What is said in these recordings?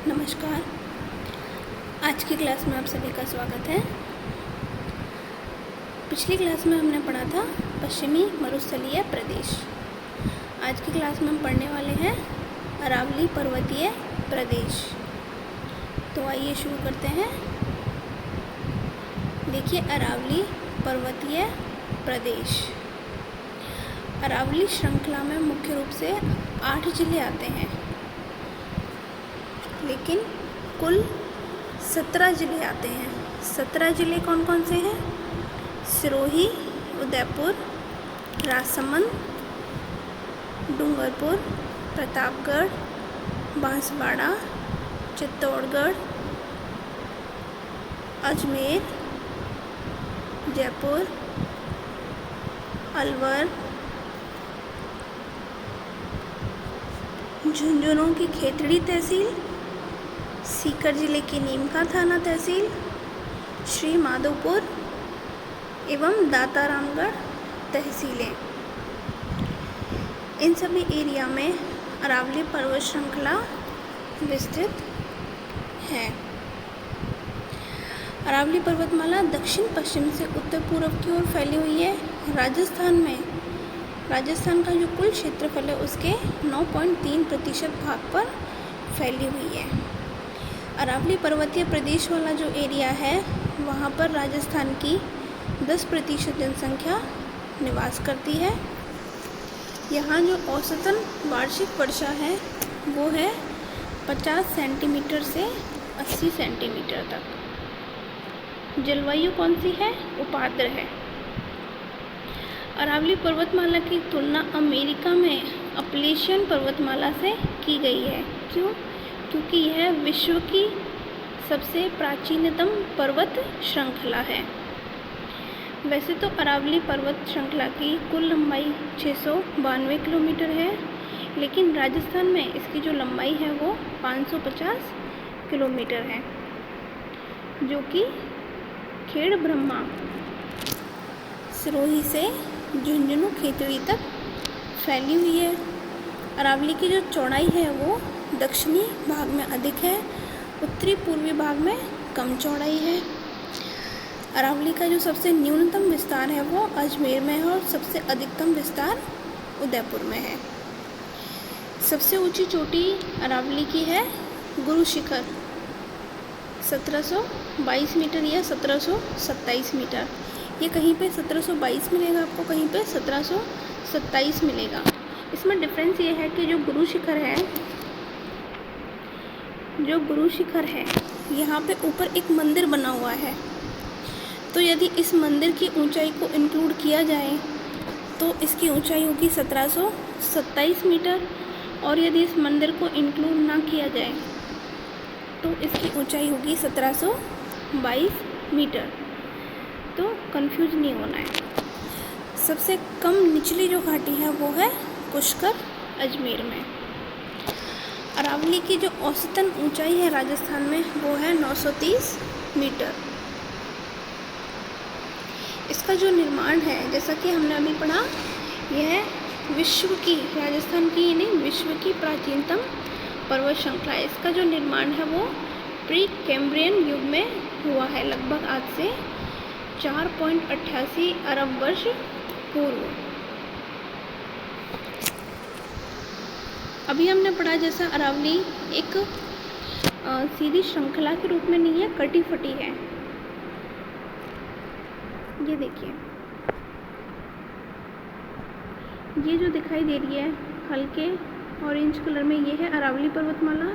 नमस्कार। आज की क्लास में आप सभी का स्वागत है। पिछली क्लास में हमने पढ़ा था पश्चिमी मरुस्थलीय प्रदेश। आज की क्लास में हम पढ़ने वाले हैं अरावली पर्वतीय प्रदेश। तो आइए शुरू करते हैं। देखिए, अरावली पर्वतीय प्रदेश। अरावली श्रृंखला में मुख्य रूप से 8 जिले आते हैं, लेकिन कुल 17 जिले आते हैं। 17 जिले कौन कौन से हैं? सिरोही, उदयपुर, राजसमंद, डूंगरपुर, प्रतापगढ़, बांसवाड़ा, चित्तौड़गढ़, अजमेर, जयपुर, अलवर, झुंझुनू की खेतड़ी तहसील, सीकर जिले की नीमका थाना तहसील, श्री माधोपुर एवं दातारामगढ़ तहसीलें। इन सभी एरिया में अरावली पर्वत श्रृंखला विस्तृत है। अरावली पर्वतमाला दक्षिण पश्चिम से उत्तर पूर्व की ओर फैली हुई है। राजस्थान का जो कुल क्षेत्रफल है उसके 9.3% भाग पर फैली हुई है। अरावली पर्वतीय प्रदेश वाला जो एरिया है वहाँ पर राजस्थान की 10% जनसंख्या निवास करती है। यहाँ जो औसतन वार्षिक वर्षा है वो है 50 सेंटीमीटर से 80 सेंटीमीटर तक। जलवायु कौन सी है? उपाद्र है। अरावली पर्वतमाला की तुलना अमेरिका में अपलेशियन पर्वतमाला से की गई है। क्यों? क्योंकि यह विश्व की सबसे प्राचीनतम पर्वत श्रृंखला है। वैसे तो अरावली पर्वत श्रृंखला की कुल लंबाई 692 किलोमीटर है, लेकिन राजस्थान में इसकी जो लंबाई है वो 550 किलोमीटर है, जो कि खेड़ ब्रह्मा सिरोही से झुंझुनू खेतड़ी तक फैली हुई है। अरावली की जो चौड़ाई है वो दक्षिणी भाग में अधिक है, उत्तरी पूर्वी भाग में कम चौड़ाई है। अरावली का जो सबसे न्यूनतम विस्तार है वो अजमेर में है और सबसे अधिकतम विस्तार उदयपुर में है। सबसे ऊंची चोटी अरावली की है गुरु शिखर, 1722 मीटर या 1727 मीटर। ये कहीं पे 1722 मिलेगा आपको, कहीं पे 1727 मिलेगा। इसमें डिफरेंस ये है कि जो गुरु शिखर है यहाँ पे ऊपर एक मंदिर बना हुआ है, तो यदि इस मंदिर की ऊंचाई को इंक्लूड किया जाए तो इसकी ऊंचाई होगी 1727 मीटर, और यदि इस मंदिर को इंक्लूड ना किया जाए तो इसकी ऊंचाई होगी 1722 मीटर। तो कंफ्यूज नहीं होना है। सबसे कम निचली जो घाटी है वो है पुष्कर अजमेर में। अरावली की जो औसतन ऊंचाई है राजस्थान में वो है 930 मीटर। इसका जो निर्माण है, जैसा कि हमने अभी पढ़ा, यह राजस्थान की नहीं, विश्व की प्राचीनतम पर्वत श्रृंखला है। इसका जो निर्माण है वो प्री कैम्ब्रियन युग में हुआ है, लगभग आज से 4.88 अरब वर्ष पूर्व। अभी हमने पढ़ा जैसा अरावली एक सीधी श्रृंखला के रूप में नहीं है, कटी फटी है। ये देखिए, ये जो दिखाई दे रही है हल्के ऑरेंज कलर में, ये है अरावली पर्वतमाला।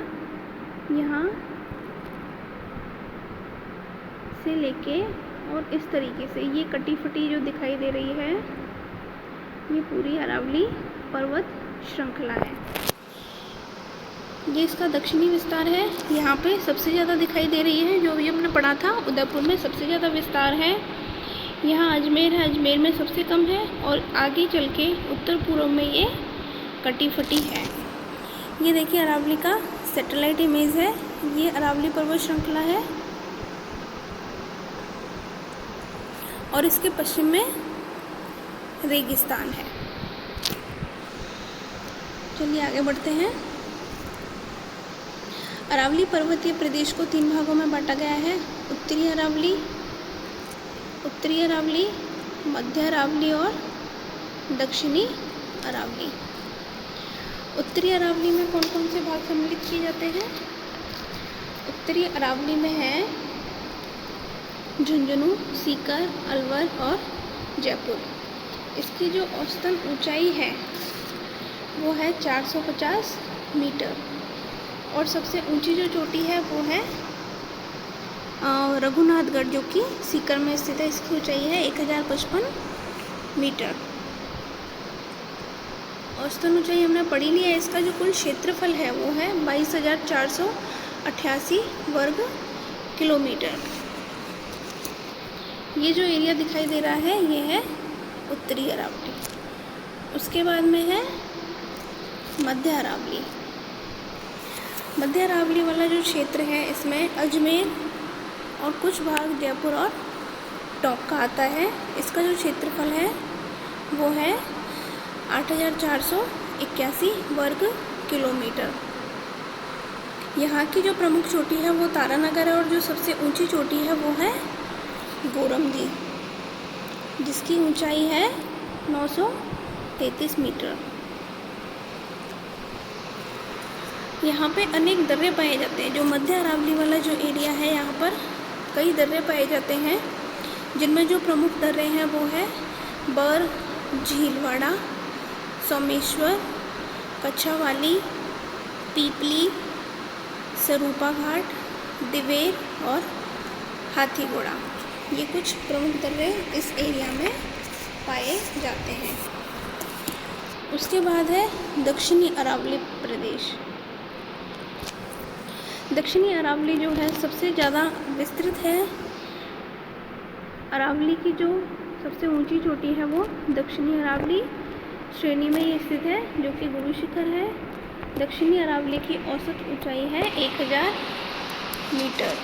यहाँ से लेके और इस तरीके से ये कटी फटी जो दिखाई दे रही है, ये पूरी अरावली पर्वत श्रृंखला है। ये इसका दक्षिणी विस्तार है। यहाँ पे सबसे ज़्यादा दिखाई दे रही है, जो भी हमने पढ़ा था, उदयपुर में सबसे ज़्यादा विस्तार है। यहाँ अजमेर है, अजमेर में सबसे कम है, और आगे चल के उत्तर पूर्व में ये कटी फटी है। ये देखिए अरावली का सैटेलाइट इमेज है। ये अरावली पर्वत श्रृंखला है और इसके पश्चिम में रेगिस्तान है। चलिए आगे बढ़ते हैं। अरावली पर्वतीय प्रदेश को 3 भागों में बांटा गया है। उत्तरी अरावली, मध्य अरावली और दक्षिणी अरावली। उत्तरी अरावली में कौन कौन से भाग सम्मिलित किए जाते हैं? उत्तरी अरावली में है झुंझुनू, सीकर, अलवर और जयपुर। इसकी जो औसतन ऊंचाई है वो है 450 मीटर और सबसे ऊंची जो चोटी है वो है रघुनाथगढ़, जो कि सीकर में स्थित है। इसकी ऊंचाई है 1055 मीटर। औसतन ऊंचाई हमने पढ़ी ली है। इसका जो कुल क्षेत्रफल है वो है 22,488 वर्ग किलोमीटर। ये जो एरिया दिखाई दे रहा है ये है उत्तरी अरावली। उसके बाद में है मध्य अरावली। मध्य अरावली वाला जो क्षेत्र है इसमें अजमेर और कुछ भाग जयपुर और टोंक का आता है। इसका जो क्षेत्रफल है वो है 8,481 वर्ग किलोमीटर। यहाँ की जो प्रमुख चोटी है वो तारानगर है और जो सबसे ऊंची चोटी है वो है गोरमजी, जिसकी ऊंचाई है 933 मीटर। यहाँ पे अनेक दर्रे पाए जाते हैं। जो मध्य अरावली वाला जो एरिया है यहाँ पर कई दर्रे पाए जाते हैं, जिनमें जो प्रमुख दर्रे हैं वो है बर, झीलवाड़ा, सोमेश्वर, कच्छावाली, पीपली, सरूपा घाट, दिवेर और हाथीगोड़ा। ये कुछ प्रमुख दर्रे इस एरिया में पाए जाते हैं। उसके बाद है दक्षिणी अरावली प्रदेश। दक्षिणी अरावली जो है सबसे ज़्यादा विस्तृत है। अरावली की जो सबसे ऊंची चोटी है वो दक्षिणी अरावली श्रेणी में ये स्थित है, जो कि गुरु शिखर है। दक्षिणी अरावली की औसत ऊंचाई है 1000 मीटर।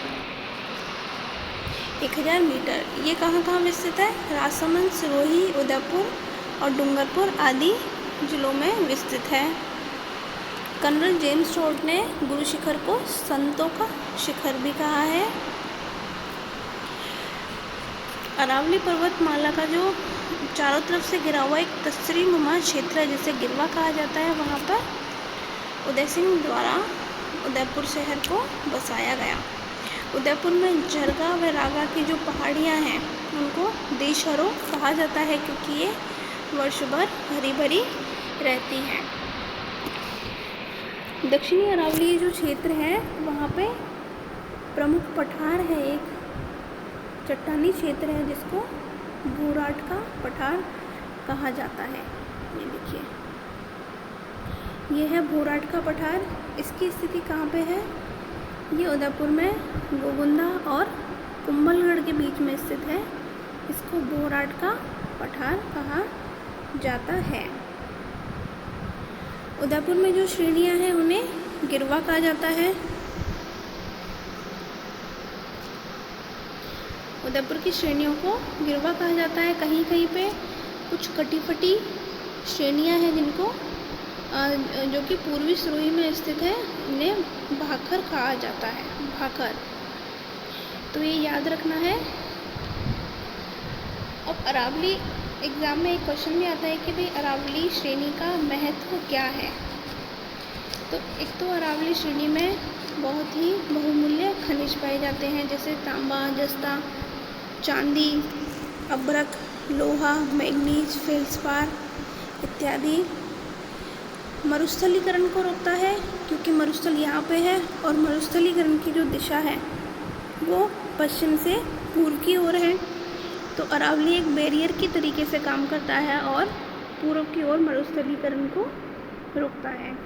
1000 मीटर। ये कहाँ कहाँ विस्तृत है? राजसमंद, सिरोही, उदयपुर और डूंगरपुर आदि जिलों में विस्तृत है। कर्नल जेम्स टोड ने गुरु शिखर को संतों का शिखर भी कहा है। अरावली पर्वतमाला का जो चारों तरफ से घिरा हुआ एक तस्रीनुमा क्षेत्र है, जिसे गिरवा कहा जाता है, वहाँ पर उदय सिंह द्वारा उदयपुर शहर को बसाया गया। उदयपुर में जरगा व रागा की जो पहाड़ियाँ हैं उनको देशहरों कहा जाता है, क्योंकि ये वर्ष भर हरी भरी रहती हैं। दक्षिणी अरावली जो क्षेत्र है वहाँ पे प्रमुख पठार है, एक चट्टानी क्षेत्र है जिसको भूराट का पठार कहा जाता है। ये देखिए, ये है भूराट का पठार। इसकी स्थिति कहाँ पे है? ये उदयपुर में गोगुंदा और कुंभलगढ़ के बीच में स्थित है। इसको भूराट का पठार कहा जाता है। उदयपुर में जो श्रेणियाँ हैं उन्हें गिरवा कहा जाता है। उदयपुर की श्रेणियों को गिरवा कहा जाता है। कहीं कहीं पे कुछ कटी फटी श्रेणियाँ हैं जिनको जो कि पूर्वी सिरोही में स्थित है, इन्हें भाखर कहा जाता है। भाखर, तो ये याद रखना है। अब अरावली एग्ज़ाम में एक क्वेश्चन भी आता है कि भाई अरावली श्रेणी का महत्व क्या है। तो एक तो अरावली श्रेणी में बहुत ही बहुमूल्य खनिज पाए जाते हैं, जैसे तांबा, जस्ता, चांदी, अभ्रक, लोहा, मैग्नीज, फेल्सपार इत्यादि। मरुस्थलीकरण को रोकता है, क्योंकि मरुस्थल यहाँ पे है और मरुस्थलीकरण की जो दिशा है वो पश्चिम से पूर्व की ओर है। तो अरावली एक बैरियर की तरीके से काम करता है और पूर्व की ओर मरुस्थलीकरण को रोकता है।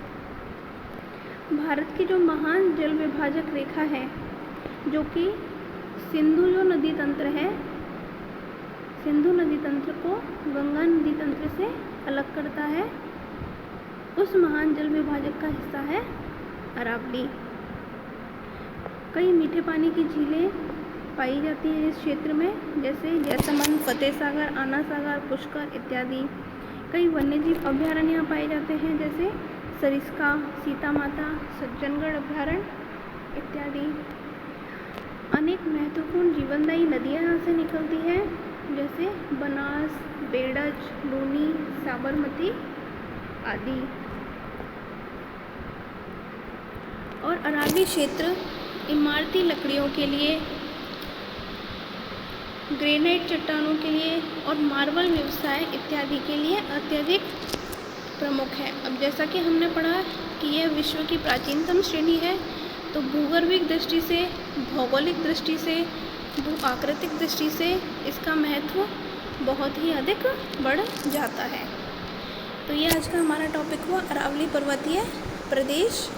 भारत की जो महान जल विभाजक रेखा है, जो कि सिंधु जो नदी तंत्र है, सिंधु नदी तंत्र को गंगा नदी तंत्र से अलग करता है, उस महान जल विभाजक का हिस्सा है अरावली। कई मीठे पानी की झीलें पाई जाती हैं इस क्षेत्र में, जैसे जैसमंद, फतेह सागर, आना सागर, पुष्कर इत्यादि। कई वन्यजीव अभयारण्य पाए जाते हैं, जैसे सरिस्का, सीता माता, सज्जनगढ़ अभयारण्य इत्यादि। अनेक महत्वपूर्ण जीवनदायी नदियाँ यहाँ से निकलती हैं, जैसे बनास, बेड़ज, लूनी, साबरमती आदि। और अरावली क्षेत्र इमारती लकड़ियों के लिए, ग्रेनाइट चट्टानों के लिए और मार्बल व्यवसाय इत्यादि के लिए अत्यधिक प्रमुख है। अब जैसा कि हमने पढ़ा कि यह विश्व की प्राचीनतम श्रेणी है, तो भूगर्भिक दृष्टि से, भौगोलिक दृष्टि से, भू आकृतिक दृष्टि से इसका महत्व बहुत ही अधिक बढ़ जाता है। तो ये आज का हमारा टॉपिक हुआ अरावली पर्वतीय प्रदेश।